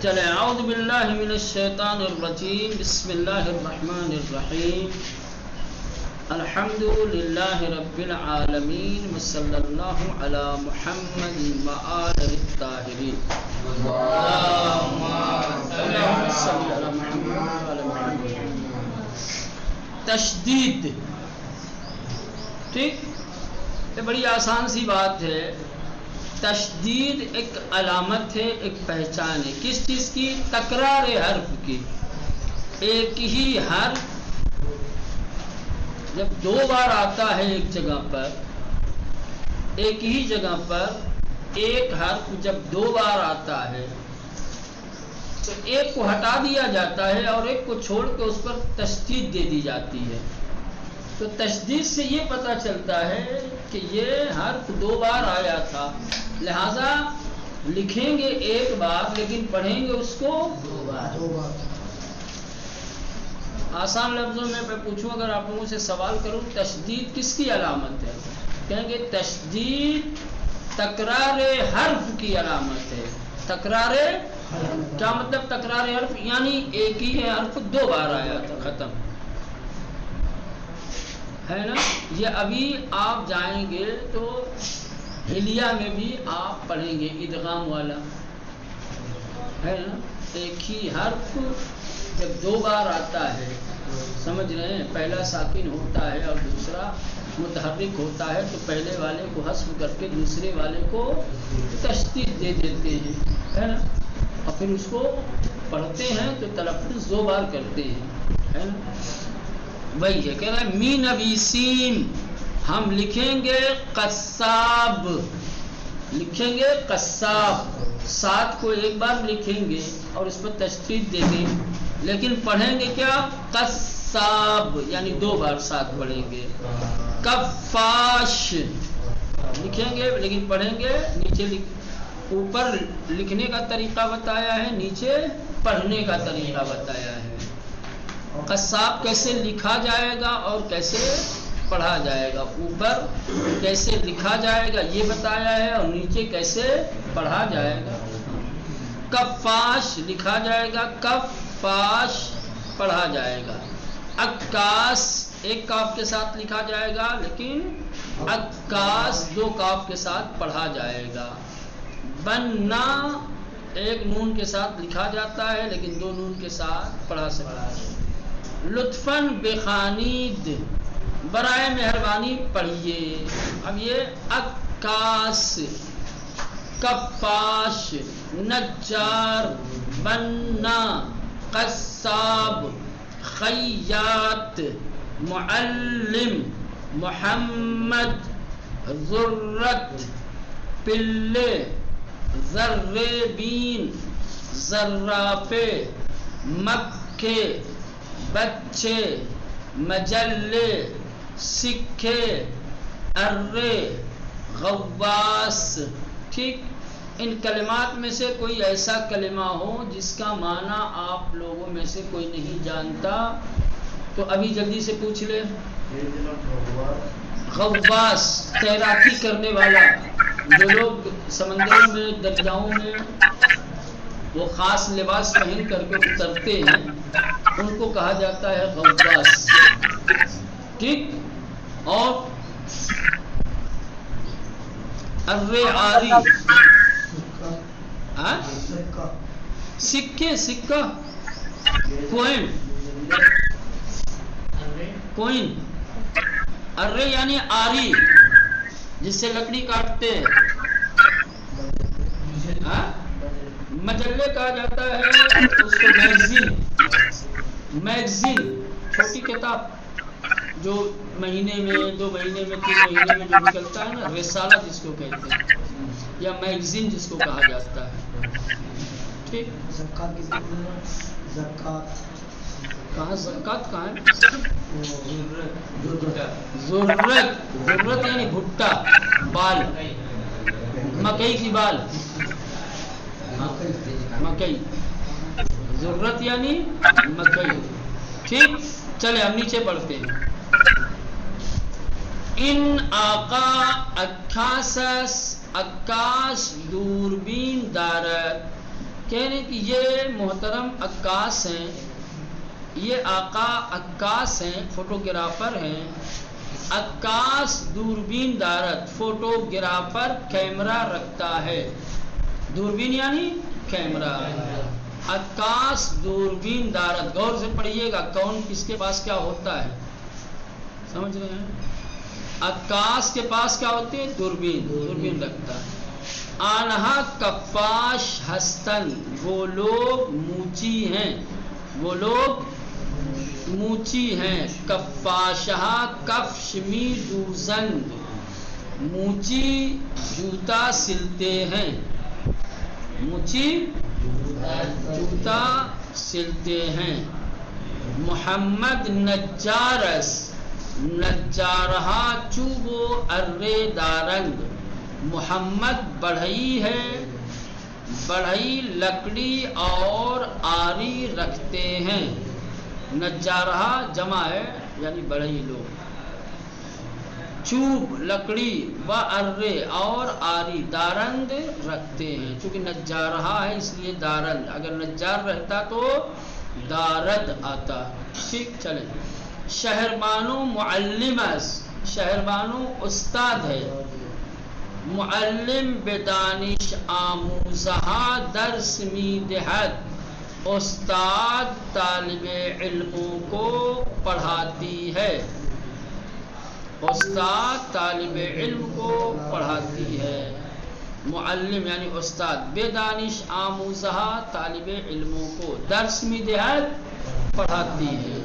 چلیں اعوذ باللہ من الشیطان الرجیم بسم اللہ الرحمن الرحیم الحمد للہ رب العالمین وصلی اللہ علی محمد وآلہ الطاہرین اللہم صلی علی محمد وآلہ محمد۔ تشدید، ٹھیک، یہ بڑی آسان سی بات ہے۔ تشدید ایک علامت ہے، ایک پہچان ہے کس چیز کی؟ تکرار حرف کی۔ ایک ہی حرف جب دو بار آتا ہے ایک جگہ پر، ایک ہی جگہ پر ایک حرف جب دو بار آتا ہے تو ایک کو ہٹا دیا جاتا ہے اور ایک کو چھوڑ کے اس پر تشدید دے دی جاتی ہے۔ تو تشدید سے یہ پتہ چلتا ہے کہ یہ حرف دو بار آیا تھا، لہذا لکھیں گے ایک بار لیکن پڑھیں گے اس کو دو بار۔ آسان لفظوں میں پوچھوں، اگر آپ لوگوں سے سوال کروں تشدید کس کی علامت ہے، کہیں گے تشدید تکرار حرف کی علامت ہے۔ تکرار کیا مطلب؟ تکرار حرف یعنی ایک ہی حرف دو بار آیا تھا، ختم ہے نا۔ یہ ابھی آپ جائیں گے تو حلیہ میں بھی آپ پڑھیں گے ادغام والا، ہے نا۔ ایک ہی حرف جب دو بار آتا ہے، سمجھ رہے ہیں، پہلا ساکن ہوتا ہے اور دوسرا متحرک ہوتا ہے تو پہلے والے کو حذف کر کے دوسرے والے کو تشدید دے دیتے ہیں، ہے نا، اور پھر اس کو پڑھتے ہیں تو تلفظ دو بار کرتے ہیں، ہے نا۔ وہی ہے، کہہ رہا ہے می نویسین، ہم لکھیں گے قصاب، لکھیں گے قصاب، سات کو ایک بار لکھیں گے اور اس پر تشدید دیں گے، لیکن پڑھیں گے کیا؟ قصاب، یعنی دو بار سات پڑھیں گے۔ کفاش لکھیں گے لیکن پڑھیں گے نیچے اوپر لکھنے کا طریقہ بتایا ہے، نیچے پڑھنے کا طریقہ بتایا ہے۔ قصاب کیسے لکھا جائے گا اور کیسے پڑھا جائے گا، اوپر کیسے لکھا جائے گا یہ بتایا ہے اور نیچے کیسے پڑھا جائے گا۔ کفاش لکھا جائے گا، کفاش پڑھا جائے گا۔ عکاس ایک کاف کے ساتھ لکھا جائے گا لیکن عکاس دو کاف کے ساتھ پڑھا جائے گا۔ بننا ایک نون کے ساتھ لکھا جاتا ہے لیکن دو نون کے ساتھ پڑھا سکتا ہے۔ لطفاً بخانید، برائے مہربانی پڑھیے۔ اب یہ عکاس، کفاش، نجار، بنا، قصاب، خیاط، معلم، محمد، ذرت، پلے، ذربین، زرافے، مکے، بچے، مجلے، سکھے، ارے، غواص۔ ٹھیک، ان کلمات میں سے کوئی ایسا کلمہ ہو جس کا معنی آپ لوگوں میں سے کوئی نہیں جانتا تو ابھی جلدی سے پوچھ لے۔ غواص تیراکی کرنے والا، جو لوگ سمندروں میں دریاؤں میں وہ خاص لباس پہن کر کے اترتے ہیں ان کو کہا جاتا ہے غواص، ٹھیک۔ اور ارے آری، سکے، سکہ، کوئن، کوئن، ارے یعنی آری جس سے لکڑی کاٹتے ہیں، مجلے کہا جاتا ہے اس کو میگزین، میگزین چھوٹی کتاب جو مہینے میں، دو مہینے میں، تین مہینے میں جو نکلتا ہے نا، رسالہ جس کو کہتے ہیں یا میگزین جس کو کہا جاتا ہے، ٹھیک۔ زکات کس کو؟ زکات کہاں؟ زکات کہاں ہے؟ ضرورت، ضرورت یعنی بھٹا، بال، مکئی کی بال، مکئی، ضرورت یعنی مکئی، ٹھیک۔ چلے ہم نیچے پڑھتے ہیں۔ ان آقا عکاسس، عکاس دوربین دارد، کہہ رہے کہ یہ محترم عکاس ہیں، یہ آقا عکاس ہیں، فوٹوگرافر ہیں۔ عکاس دوربین دارت، فوٹوگرافر کیمرہ رکھتا ہے، دوربین یعنی کیمرہ، عکاس دوربین دارت۔ غور سے پڑھیے گا کون کس کے پاس کیا ہوتا ہے، سمجھ رہے ہیں؟ عکاس کے پاس کیا ہوتی ہے؟ دوربین، دوربین رکھتا ہے۔ آنہا کفاش ہستن، وہ لوگ موچی ہیں، وہ لوگ موچی ہیں۔ کفاشہ کفش می دوزند، موچی جوتا سلتے ہیں، موچی جوتا سلتے ہیں۔ محمد نجارس، نجارہا چوبو ارے دارند، محمد بڑھئی ہے، بڑھئی لکڑی اور آری رکھتے ہیں۔ نجارہا جمع ہے یعنی بڑھئی لوگ، چوب لکڑی و ارے اور آری دارند رکھتے ہیں۔ چونکہ نجارہا ہے اس لیے دارند، اگر نجار رہتا تو دارد آتا۔ ٹھیک چلیں۔ شہربانو معلمس، شہربانو استاد ہے، معلم بدانش آموزہا درس می دہد، استاد طالب علموں کو پڑھاتی ہے، استاد طالب علم کو پڑھاتی ہے۔ معلم یعنی استاد، بدانش آموزہا طالب علموں کو، درس می دہد پڑھاتی ہے۔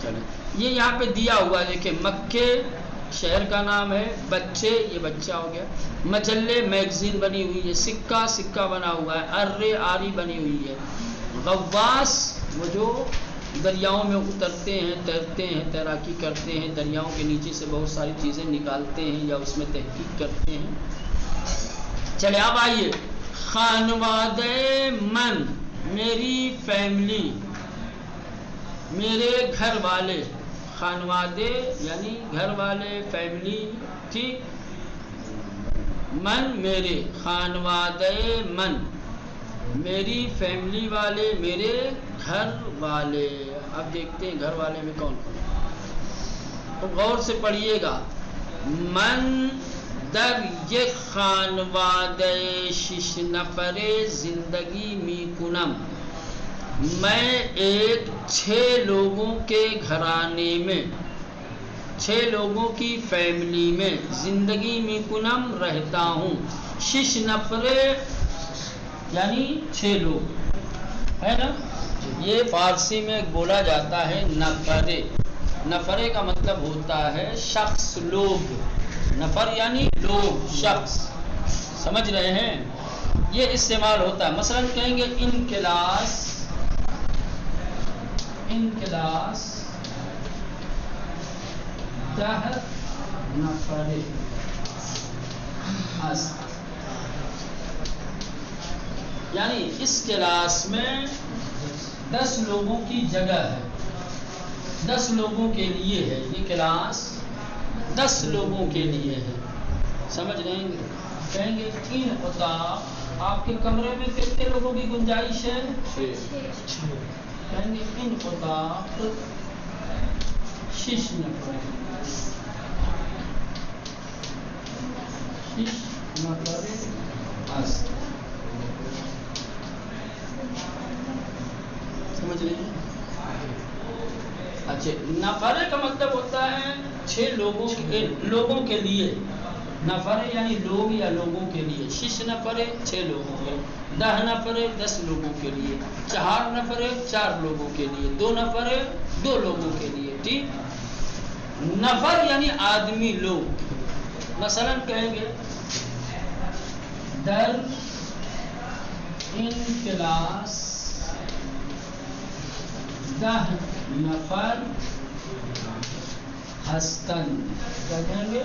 چلیں یہ یہاں پہ دیا ہوا ہے کہ مکے شہر کا نام ہے، بچے یہ بچہ ہو گیا، مجلے میگزین بنی ہوئی ہے، سکہ سکہ بنا ہوا ہے، ارے آری بنی ہوئی ہے۔ غواص وہ جو دریاؤں میں اترتے ہیں، تیرتے ہیں، تیراکی کرتے ہیں، دریاؤں کے نیچے سے بہت ساری چیزیں نکالتے ہیں یا اس میں تحقیق کرتے ہیں۔ چلے اب آئیے، خانوادے من، میری فیملی، میرے گھر والے، خانوادے یعنی گھر والے، فیملی، ٹھیک۔ من میرے، خانوادے من، میری فیملی والے، میرے گھر والے۔ اب دیکھتے ہیں گھر والے میں کون کون، تو غور سے پڑھیے گا۔ من در یک خانوادے شش نفر زندگی می کنم، میں ایک 6 لوگوں کے گھرانے میں، 6 لوگوں کی فیملی میں، زندگی میں کنم رہتا ہوں۔ شش نفرے یعنی 6 لوگ ہے نا، یہ فارسی میں بولا جاتا ہے نفرے۔ نفرے کا مطلب ہوتا ہے شخص، لوگ، نفر یعنی لوگ، شخص، سمجھ رہے ہیں؟ یہ استعمال ہوتا ہے، مثلا کہیں گے ان کلاس، ان کلاس 10 نفر است، یعنی اس کلاس میں 10 لوگوں کی جگہ ہے، 10 لوگوں کے لیے ہے، یہ کلاس 10 لوگوں کے لیے ہے، سمجھ رہے ہیں؟ کہیں گے ان اتاق، آپ کے کمرے میں کتنے لوگوں کی گنجائش ہے؟ 6۔ کہیں گے ان اتاق 6 نفر، 6 نفر است، سمجھ رہے ہیں؟ اچھا، نفرے کا مطلب ہوتا ہے 6 لوگوں کے لیے، نفرے یعنی لوگ یا لوگوں کے لیے، 6 نفرے 6 لوگوں کے، 10 نفرے 10 لوگوں کے لیے، 4 نفرے 4 لوگوں کے لیے، 2 نفرے 2 لوگوں کے لیے، ٹھیک۔ نفر یعنی آدمی، لوگ، مثلا کہیں گے در ان کلاس 10 نفر ہستند، کیا کہیں گے؟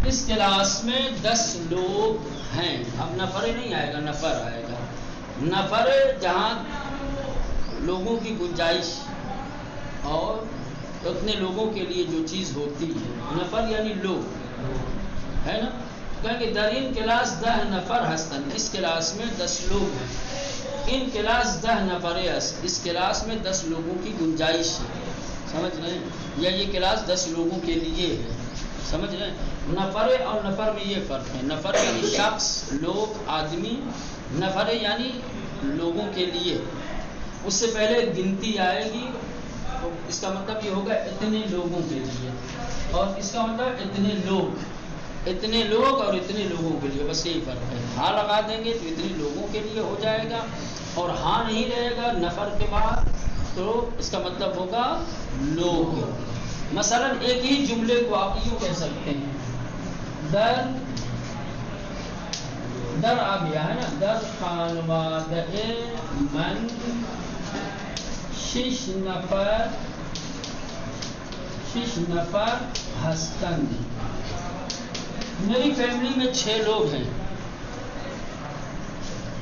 اس کلاس میں 10 لوگ ہیں۔ اب نفر نہیں آئے گا، نفر آئے گا۔ نفر جہاں لوگوں کی گنجائش اور اتنے لوگوں کے لیے جو چیز ہوتی ہے، نفر یعنی لوگ ہے نا، کہیں کہ در این کلاس 10 نفر هستند، اس کلاس میں 10 لوگ ہیں. ان کلاس 10 نفر است، اس کلاس میں 10 لوگوں کی گنجائش ہے. سمجھ رہے ہیں؟ یا یہ کلاس 10 لوگوں کے لیے ہے. سمجھ رہے ہیں؟ نفر اور نفر میں یہ فرق ہے. نفر یعنی شخص، لوگ، آدمی. نفر یعنی لوگوں کے لیے. اس سے پہلے گنتی آئے گی تو اس کا مطلب یہ ہوگا اتنے لوگوں کے لیے، اور اس کا مطلب اتنے لوگ اور اتنے لوگوں کے لیے. بس یہی فرق ہے. ہاں لگا دیں گے تو اتنے لوگوں کے لیے ہو جائے گا، اور ہاں نہیں رہے گا نفر کے بعد تو اس کا مطلب ہوگا لوگ. مثلا ایک ہی جملے کو آپ یوں کہہ سکتے ہیں، در آ گیا ہے نا، در خانواده من 6 نفر هستند. میری فیملی میں 6 لوگ ہیں.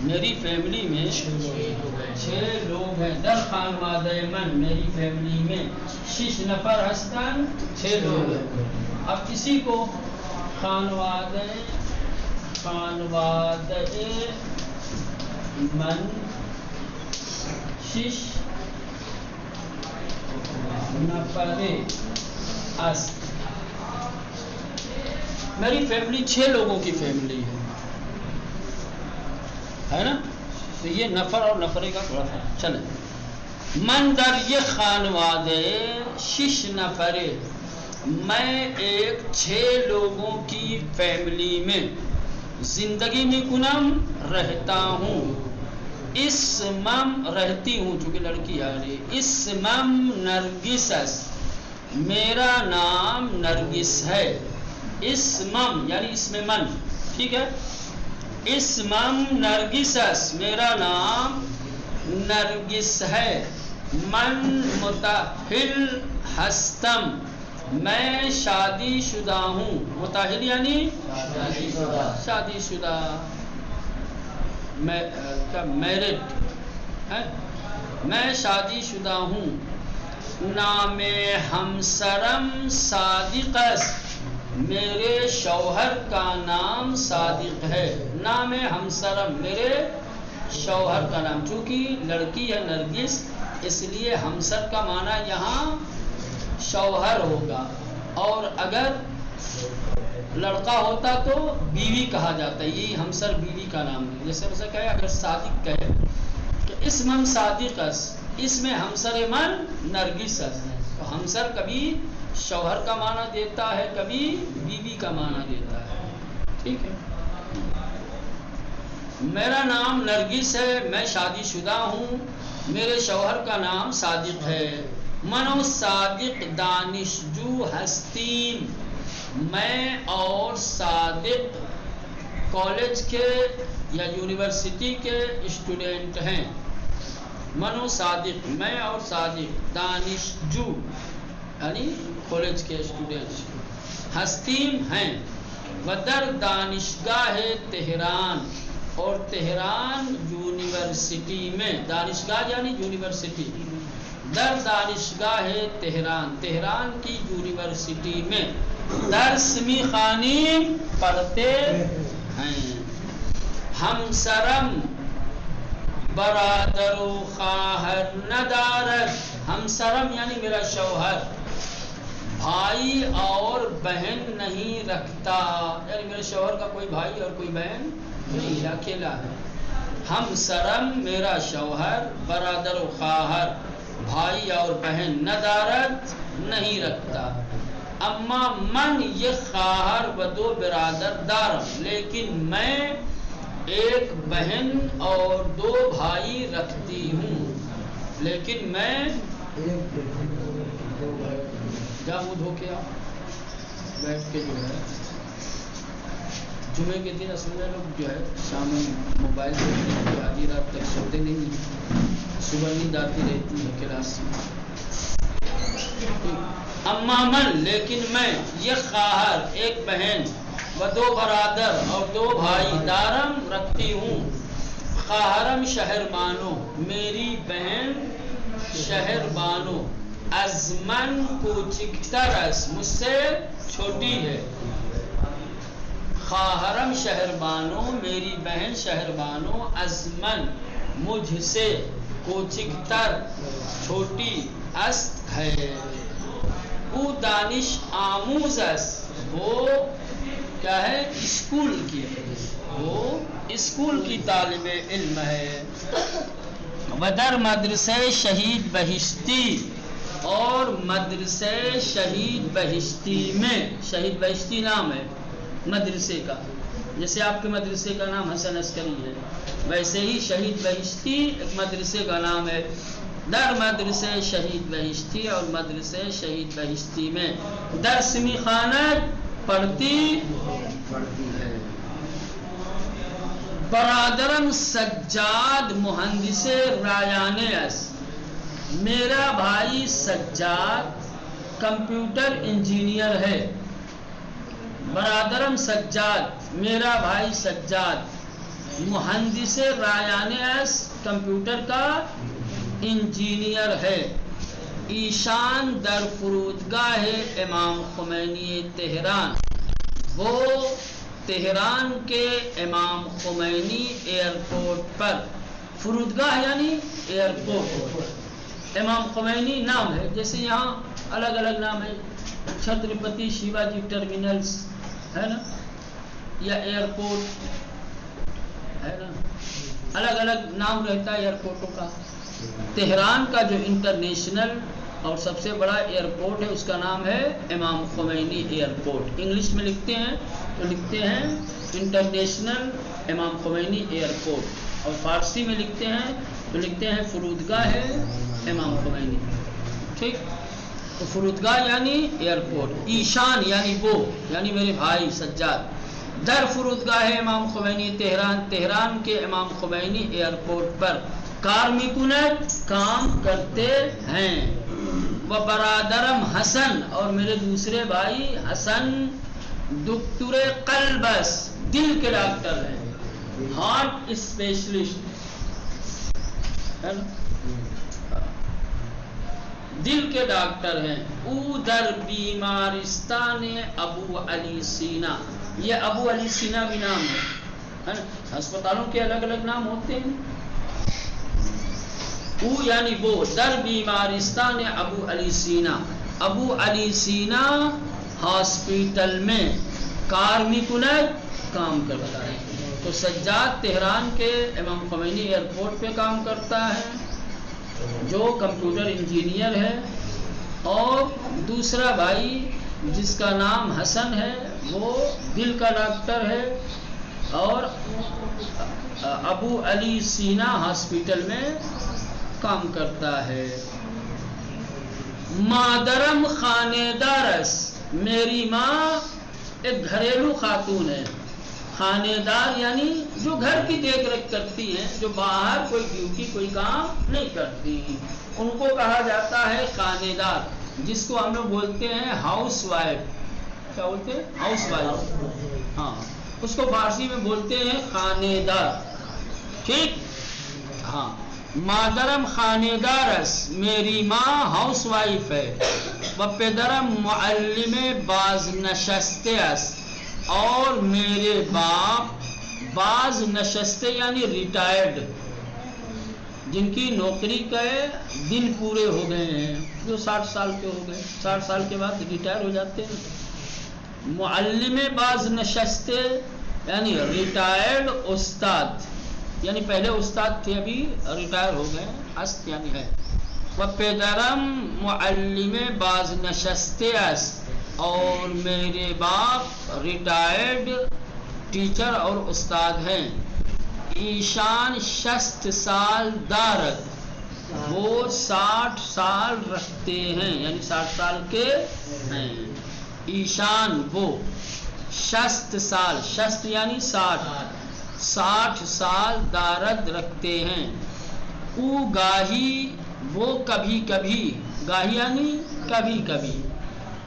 میری فیملی میں 6 لوگ ہیں. در خانواده من، میری فیملی میں 6 نفر هستند، 6 لوگ ہیں. اب کسی کو خانواده من 6 نفر است. میری فیملی 6 لوگوں کی فیملی ہے نا. تو یہ نفر اور نفرے کا تھوڑا فرق. چلیں، من در یہ خانواده 6 نفرے، میں ایک 6 لوگوں کی فیملی میں زندگی میکنم، رہتا ہوں. اسمم رہتی ہوں چونکہ لڑکی آ رہی ہے. اسمم نرگس است، میرا نام نرگس ہے. اسمم یعنی اسم من، ٹھیک ہے. اسمم نرگس است، میرا نام نرگس ہے. من متأہل ہستم، میں شادی شدہ ہوں. متأہل یعنی شادی شدہ، میرڈ ہے. میں شادی شدہ ہوں. نام ہمسرم صادق است، میرے شوہر کا نام صادق ہے. نام ہمسرم میرے شوہر کا نام. چونکہ لڑکی ہے نرگس اس لیے ہمسر کا معنی یہاں شوہر ہوگا، اور اگر لڑکا ہوتا تو بیوی کہا جاتا ہے. یہی ہمسر بیوی کا نام ہے. جیسے اسے کہے اگر صادق کہے تو اسم صادق است، اس میں ہمسر من نرگس است. تو ہمسر کبھی شوہر کا معنی دیتا ہے، کبھی بیوی کا معنی دیتا ہے. ٹھیک ہے. میرا نام نرگس ہے، میں شادی شدہ ہوں، میرے شوہر کا نام صادق ہے. منو صادق دانشجو ہستیم، میں اور صادق کالج کے یا یونیورسٹی کے اسٹوڈنٹ ہیں. منو صادق، میں اور صادق. دانشجو یعنی کالج کے اسٹوڈنٹ. ہستیم ہیں. ودر دانشگاہ تہران، اور تہران یونیورسٹی میں. دانشگاہ یعنی یونیورسٹی. در دانشگاہ تہران، تہران کی یونیورسٹی میں درس میخوانیم، پڑھتے ہیں. ہمسرم برادر و خواہر ندارد، ہمسرم یعنی میرا شوہر بھائی اور بہن نہیں رکھتا. یعنی میرے شوہر کا کوئی بھائی اور کوئی بہن نہیں، اکیلا ہے. ہمسرم میرا شوہر، برادر و خواہر بھائی اور بہن، ندارت نہیں رکھتا. اما من یہ خواہر و 2 برادر دارم، لیکن میں ایک بہن اور 2 بھائی رکھتی ہوں. لیکن میں جا منہ دھو کے آؤ، بیٹھ کے جو ہے جمعے کے دن اصل میں لوگ جو ہے شام میں موبائل دیکھتے ہیں، آدھی رات تک سوتے نہیں ہیں، صبح نیند آتی رہتی ہے کلاس میں. اما من لیکن میں یہ خواہر ایک بہن و 2 برادر اور 2 بھائی دارم رکھتی ہوں. خواہرم شہر بانو، میری بہن شہر بانو. از من کوچکتر است، مجھ سے چھوٹی ہے. خواہرم شہربانو میری بہن شہربانو ازمن مجھ سے کوچکتر چھوٹی است ہے او دانش آموز است وہ کیا ہے اسکول کی وہ اسکول کی طالب علم ہے ودر مدرسہ شہید بہشتی اور مدرسہ شہید بہشتی میں شہید بہشتی نام ہے مدرسے کا جیسے آپ کے مدرسے کا نام حسن عسکری ہے ویسے ہی شہید بہشتی ایک مدرسے کا نام ہے در مدرسہ شہید بہشتی اور مدرسہ شہید بہشتی میں درس میخانت پڑھتی ہے برادرم سجاد مہندس رایان است میرا بھائی سجاد کمپیوٹر انجینئر ہے برادرم سجاد میرا بھائی سجاد مہندس رایان است کمپیوٹر کا انجینئر ہے ایشان در فرودگاہ امام خمینی تہران وہ تہران کے امام خمینی ایئرپورٹ پر فرودگاہ یعنی ایئرپورٹ امام خمینی نام ہے جیسے یہاں الگ الگ نام ہے چھترپتی شیواجی ٹرمینلز ہے نا یا ایئرپورٹ ہے نا الگ الگ نام رہتا ہے ایئرپورٹوں کا تہران کا جو انٹرنیشنل اور سب سے بڑا ایئرپورٹ ہے اس کا نام ہے امام خمینی ایئرپورٹ انگلش میں لکھتے ہیں تو لکھتے ہیں انٹرنیشنل امام خمینی ایئرپورٹ اور فارسی میں لکھتے ہیں تو لکھتے ہیں فرودگاہ ہے امام خمینی ٹھیک تو فرودگاہ یعنی ایئرپورٹ ایشان یعنی وہ یعنی میرے بھائی سجاد در فرودگاہ امام خمینی تہران تہران کے امام خمینی ایئرپورٹ پر کارمیکنت کام کرتے ہیں وہ برادرم حسن اور میرے دوسرے بھائی حسن دکتور قلبس دل کے ڈاکٹر ہیں ہارٹ اسپیشلسٹ ہے نا دل کے ڈاکٹر ہیں او در بیمارستان ابو علی سینا یہ ابو علی سینا بھی نام ہے نا ہسپتالوں کے الگ الگ نام ہوتے ہیں او یعنی وہ در بیمارستان ابو علی سینا ابو علی سینا ہاسپیٹل میں کارمیکنت کام کرتا ہے تو سجاد تہران کے امام خمینی ایئرپورٹ پہ کام کرتا ہے جو کمپیوٹر انجینئر ہے اور دوسرا بھائی جس کا نام حسن ہے وہ دل کا ڈاکٹر ہے اور ابو علی سینا ہاسپیٹل میں کام کرتا ہے مادرم خانے دارس میری ماں ایک گھریلو خاتون ہے خانے دار یعنی جو گھر کی دیکھ ریکھ کرتی ہیں جو باہر کوئی ڈیوٹی کوئی کام نہیں کرتی ان کو کہا جاتا ہے خانے دار جس کو ہم لوگ بولتے ہیں ہاؤس وائف کیا بولتے ہیں ہاؤس وائف ہاں اس کو فارسی میں بولتے ہیں خانے دار ٹھیک ہاں مادرم خانے دارس میری ماں ہاؤس وائف ہے و پدرم معلم باز نشستے است اور میرے باپ باز نشستے یعنی ریٹائرڈ جن کی نوکری کے دن پورے ہو گئے ہیں جو 60 سال کے ہو گئے 60 سال کے بعد ریٹائر ہو جاتے ہیں معلم باز نشستے یعنی ریٹائرڈ استاد یعنی پہلے استاد تھے ابھی ریٹائر ہو گئے است یعنی ہے و پدرم معلم باز نشستے است اور میرے باپ ریٹائرڈ ٹیچر اور استاد ہیں ایشان 60 سال دارد وہ 60 سال رکھتے ہیں یعنی 60 سال کے ہیں ایشان وہ 60 سال 60 یعنی 60 سال دارد رکھتے ہیں او گاہی وہ کبھی کبھی گاہی یعنی کبھی کبھی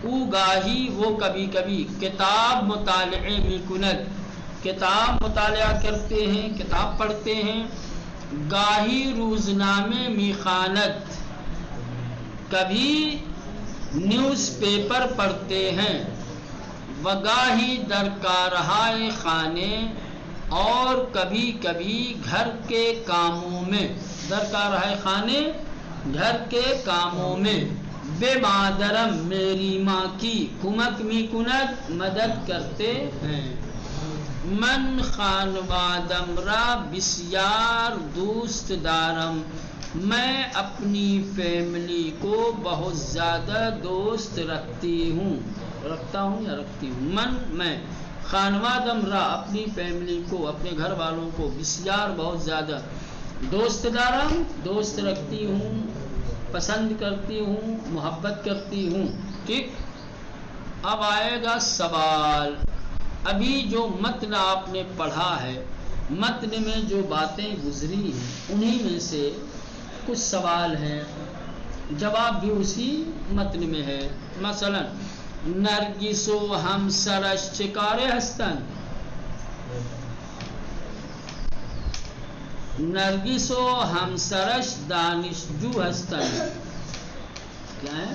او گاہی وہ کبھی کبھی کتاب مطالعے میکند کتاب مطالعہ کرتے ہیں کتاب پڑھتے ہیں گاہی روزنامے میخانت کبھی نیوز پیپر پڑھتے ہیں وگاہی در کارہائے خانے، اور کبھی کبھی گھر کے کاموں میں، در کارہائے خانے گھر کے کاموں میں، بے مادرم میری ماں کی، کمک می کند مدد کرتے ہیں، من خانوادم را بسیار دوست دارم، میں اپنی فیملی کو بہت زیادہ دوست رکھتا ہوں یا رکھتی ہوں، من میں، خانوادم را اپنی فیملی کو، اپنے گھر والوں کو، بسیار بہت زیادہ، دوست دارم دوست رکھتی ہوں، پسند کرتی ہوں، محبت کرتی ہوں. ٹھیک. اب آئے گا سوال. ابھی جو متن آپ نے پڑھا ہے، متن میں جو باتیں گزری ہیں انہی میں سے کچھ سوال ہیں، جواب بھی اسی متن میں ہے. مثلا نرگس و ہمسرش چکارے ہستن، نرگس و ہمسرش دانشجو ہستن. کیا ہے؟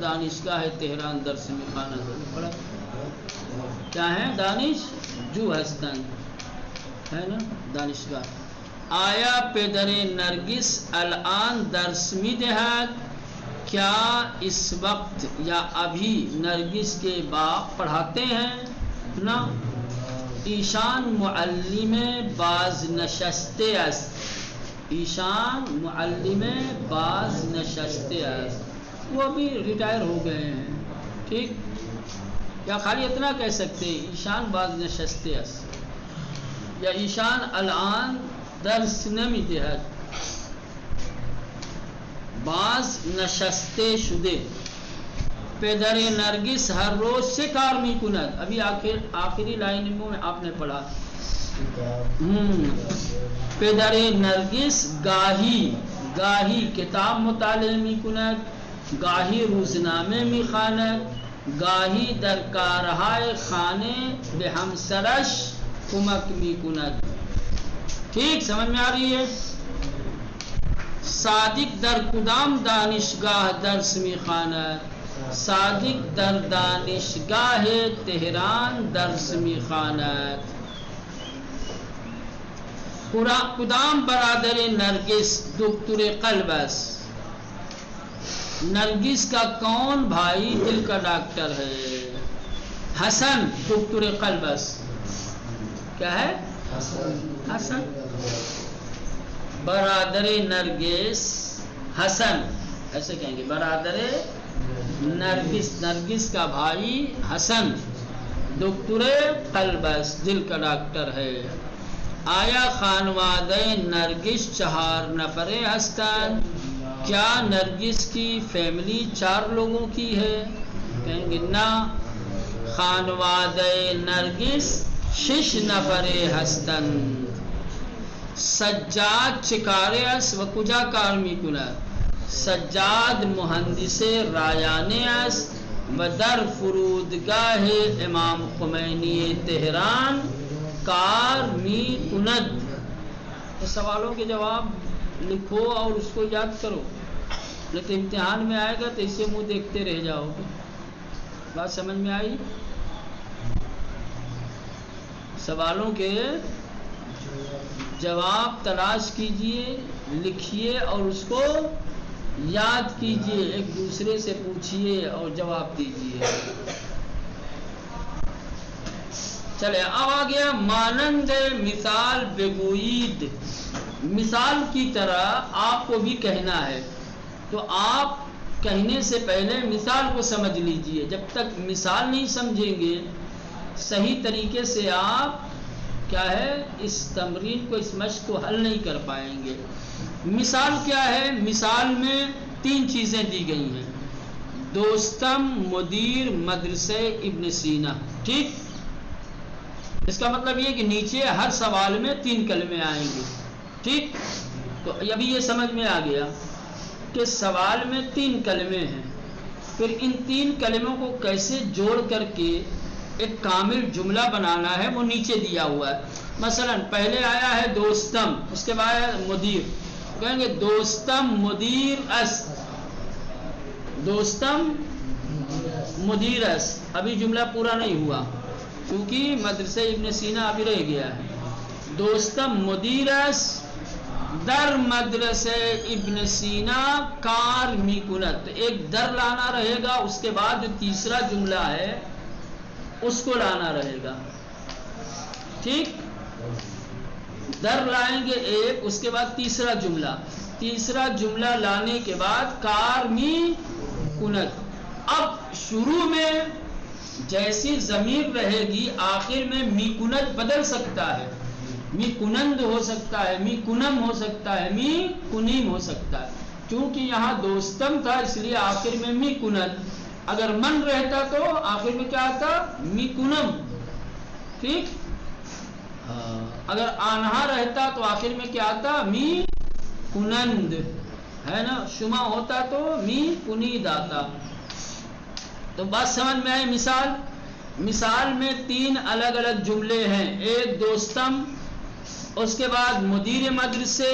دانشگاہ تہران درس میں خانہ. کیا ہے؟ دانشجو ہستن ہے نا، دانشگاہ. آیا پدر نرگس الان درس می دہد، کیا اس وقت یا ابھی نرگس کے باپ پڑھاتے ہیں؟ نا. ایشان معلم باز نشسته است، ایشان معلم باز نشسته است، وہ ابھی ریٹائر ہو گئے ہیں. ٹھیک. یا خالی اتنا کہہ سکتے ہیں ایشان باز نشسته است، یا ایشان الان درس نمی دهد، باز نشسته شده. پدر نرگس ہر روز سے کار می کند، ابھی آخری لائن میں آپ نے پڑھا. پدر نرگس گاہی کتاب مطالعه می کند، گاهی روزنامه می خواند، گاهی در کارهای خانه به همسرش کمک می کند. ٹھیک سمجھ میں آ رہی ہے؟ صادق در کدام دانشگاہ درس می خواند، صادق در دانشگاہ تہران درس می خواند. کدام برادر نرگس دکتر قلب است، نرگس کا کون بھائی دل کا ڈاکٹر ہے؟ حسن دکتر قلب است. کیا ہے؟ حسن. برادر نرگس حسن، ایسے کہیں گے برادر نرگس کا بھائی حسن دکتر قلب است، دل کا ڈاکٹر ہے. آیا خانوادہ نرگس 4 نفر ہستند، کیا نرگس کی فیملی 4 لوگوں کی ہے؟ کہیں گے نہ، خانوادہ نرگس 6 نفر هستند. سجاد چکاره است و کجا کار میکند؟ سجاد مهندس رایانه است و در فرودگاه امام خمینی تهران کار میکند. اس سوالوں کے جواب لکھو اور اس کو یاد کرو، نہیں تو امتحان میں آئے گا تو اسے منہ دیکھتے رہ جاؤ گے. بات سمجھ میں آئی؟ سوالوں کے جواب تلاش کیجئے، لکھیے اور اس کو یاد کیجئے، ایک دوسرے سے پوچھیے اور جواب دیجئے. چلے اب آ گیا مانند مثال بگویید. مثال کی طرح آپ کو بھی کہنا ہے، تو آپ کہنے سے پہلے مثال کو سمجھ لیجئے. جب تک مثال نہیں سمجھیں گے صحیح طریقے سے آپ کیا ہے اس تمرین کو، اس مشق کو حل نہیں کر پائیں گے. مثال کیا ہے؟ مثال میں 3 چیزیں دی گئی ہیں. دوستم مدیر مدرسہ ابن سینا. ٹھیک. اس کا مطلب یہ کہ نیچے ہر سوال میں 3 کلمے آئیں گے. ٹھیک. تو ابھی یہ سمجھ میں آ گیا کہ سوال میں 3 کلمے ہیں، پھر ان 3 کلموں کو کیسے جوڑ کر کے ایک کامل جملہ بنانا ہے وہ نیچے دیا ہوا ہے. مثلا پہلے آیا ہے دوستم، اس کے بعد مدیر، کہیں گے دوستم مدیر است. دوستم مدیرس، ابھی جملہ پورا نہیں ہوا کیونکہ مدرسہ ابن سینا ابھی رہ گیا ہے. دوستم مدیرس در مدرسہ ابن سینا کار می کند، ایک در لانا رہے گا، اس کے بعد جو تیسرا جملہ ہے اس کو لانا رہے گا. ٹھیک، در لائیں گے ایک، اس کے بعد تیسرا جملہ لانے کے بعد کار می کند. اب شروع میں جیسی ضمیر رہے گی آخر میں می کند بدل سکتا ہے، می کنند ہو سکتا ہے، می کنم ہو سکتا ہے، می کنیم ہو سکتا ہے. چونکہ یہاں دوستم تھا اس لیے آخر میں می کند، اگر من رہتا تو آخر میں کیا آتا؟ می کنم. ٹھیک، اگر آنہا رہتا تو آخر میں کیا آتا؟ می کنند، ہے نا. شما ہوتا تو می کنید آتا. تو بات سمجھ میں آئی. مثال میں 3 الگ الگ جملے ہیں، ایک دوستم، اس کے بعد مدیر مدرسے،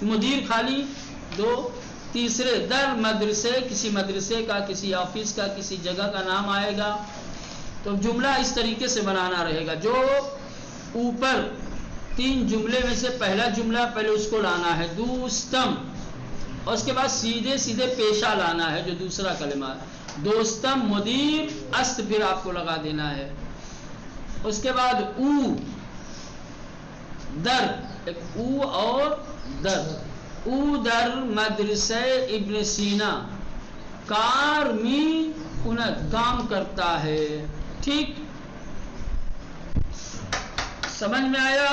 مدیر خالی 2، تیسرے در مدرسے، کسی مدرسے کا، کسی آفس کا، کسی جگہ کا نام آئے گا. تو جملہ اس طریقے سے بنانا رہے گا. جو اوپر 3 جملے میں سے پہلا جملہ پہلے اس کو لانا ہے دوستم، اور اس کے بعد سیدھے پیشہ لانا ہے جو دوسرا کلمہ دوستم مدیر است پھر آپ کو لگا دینا ہے. اس کے بعد او در، ایک او اور در، او در مدرسہ ابن سینا کار می کند، کام کرتا ہے. ٹھیک، سمجھ میں آیا؟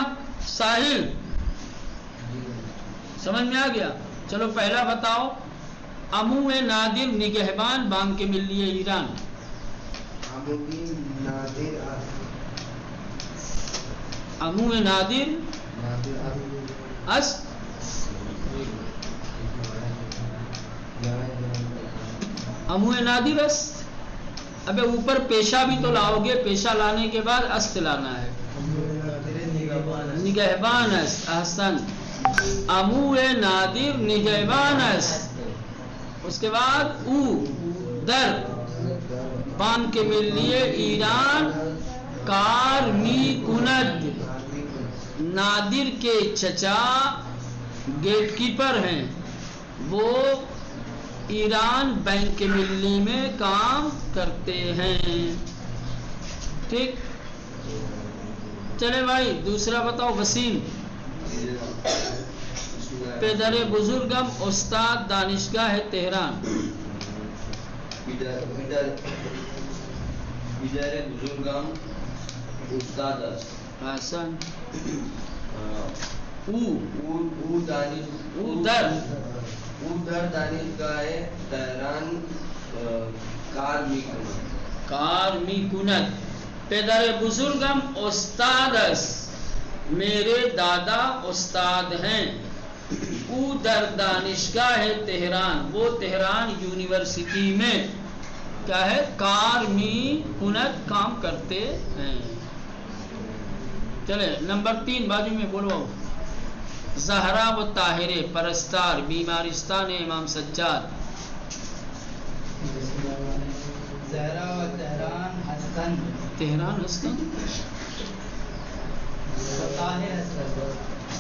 ساحل سمجھ میں آ گیا؟ چلو پہلا بتاؤ. امو نادر نگہبان بان کے ملیے ایران. امو نادر اس امو نادر اس. ابے اوپر پیشہ بھی تو لاؤ گے، پیشہ لانے کے بعد است لانا ہے. نگہبان اس، احسن. امو نادر نگہبان اس، اس کے بعد او در بان کے ملیے ایران کار می کند. نادر کے چچا گیٹ کیپر ہیں، وہ ایران بینک کے ملی میں کام کرتے ہیں. ٹھیک، چلے بھائی دوسرا بتاؤ. وسیم پدر بزرگم استاد دانشگاہ تہران. پدر بزرگم استاد حسن. در دانشگاہ تہران کار می کند. پدر بزرگم استاد است، میرے دادا استاد ہیں. او در دانشگاہ تہران، وہ تہران یونیورسٹی میں کیا ہے؟ کار می کند، کام کرتے ہیں. چلے نمبر 3 بازو میں بولو. زہرا و طاہرے پرستار بیمارستان امام سجاد. زہرا و تہران ہستن، تہران ہستن،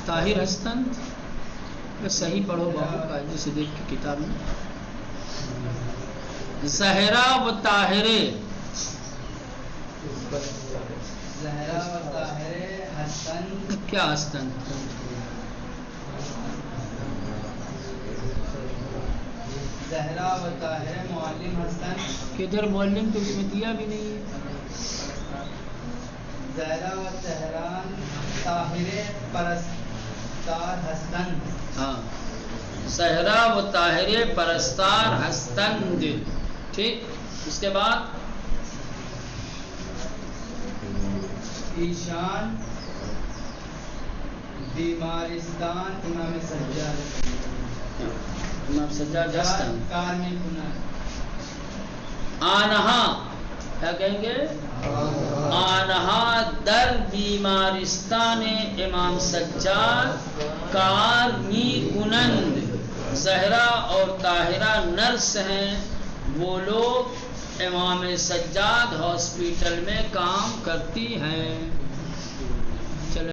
طاہر ہستن. صحیح پڑھو بابو قاعدے سے دیکھ کے کتاب میں. زہرا و طاہرے، زہرا و طاہرے ہستن. کیا ہستن؟ زہرا و طاہرے معلم ہستن. کدھر معلم تو اس میں دیا بھی نہیں ہے. زہرا و تہران طاہرے پرستار ہستن. ہاں، زہرا و طاہرے پرستار ہستند. ٹھیک، اس کے بعد ایشان بیمارستان امام سجاد. امام سجاد ہستند. کار میں کنند. آنہا کیا کہیں گے؟ آنہا در بیمارستان امام سجاد کار می کنند. زہرا اور طاہرہ نرس ہیں، وہ لوگ امام سجاد ہاسپٹل میں کام کرتی ہیں.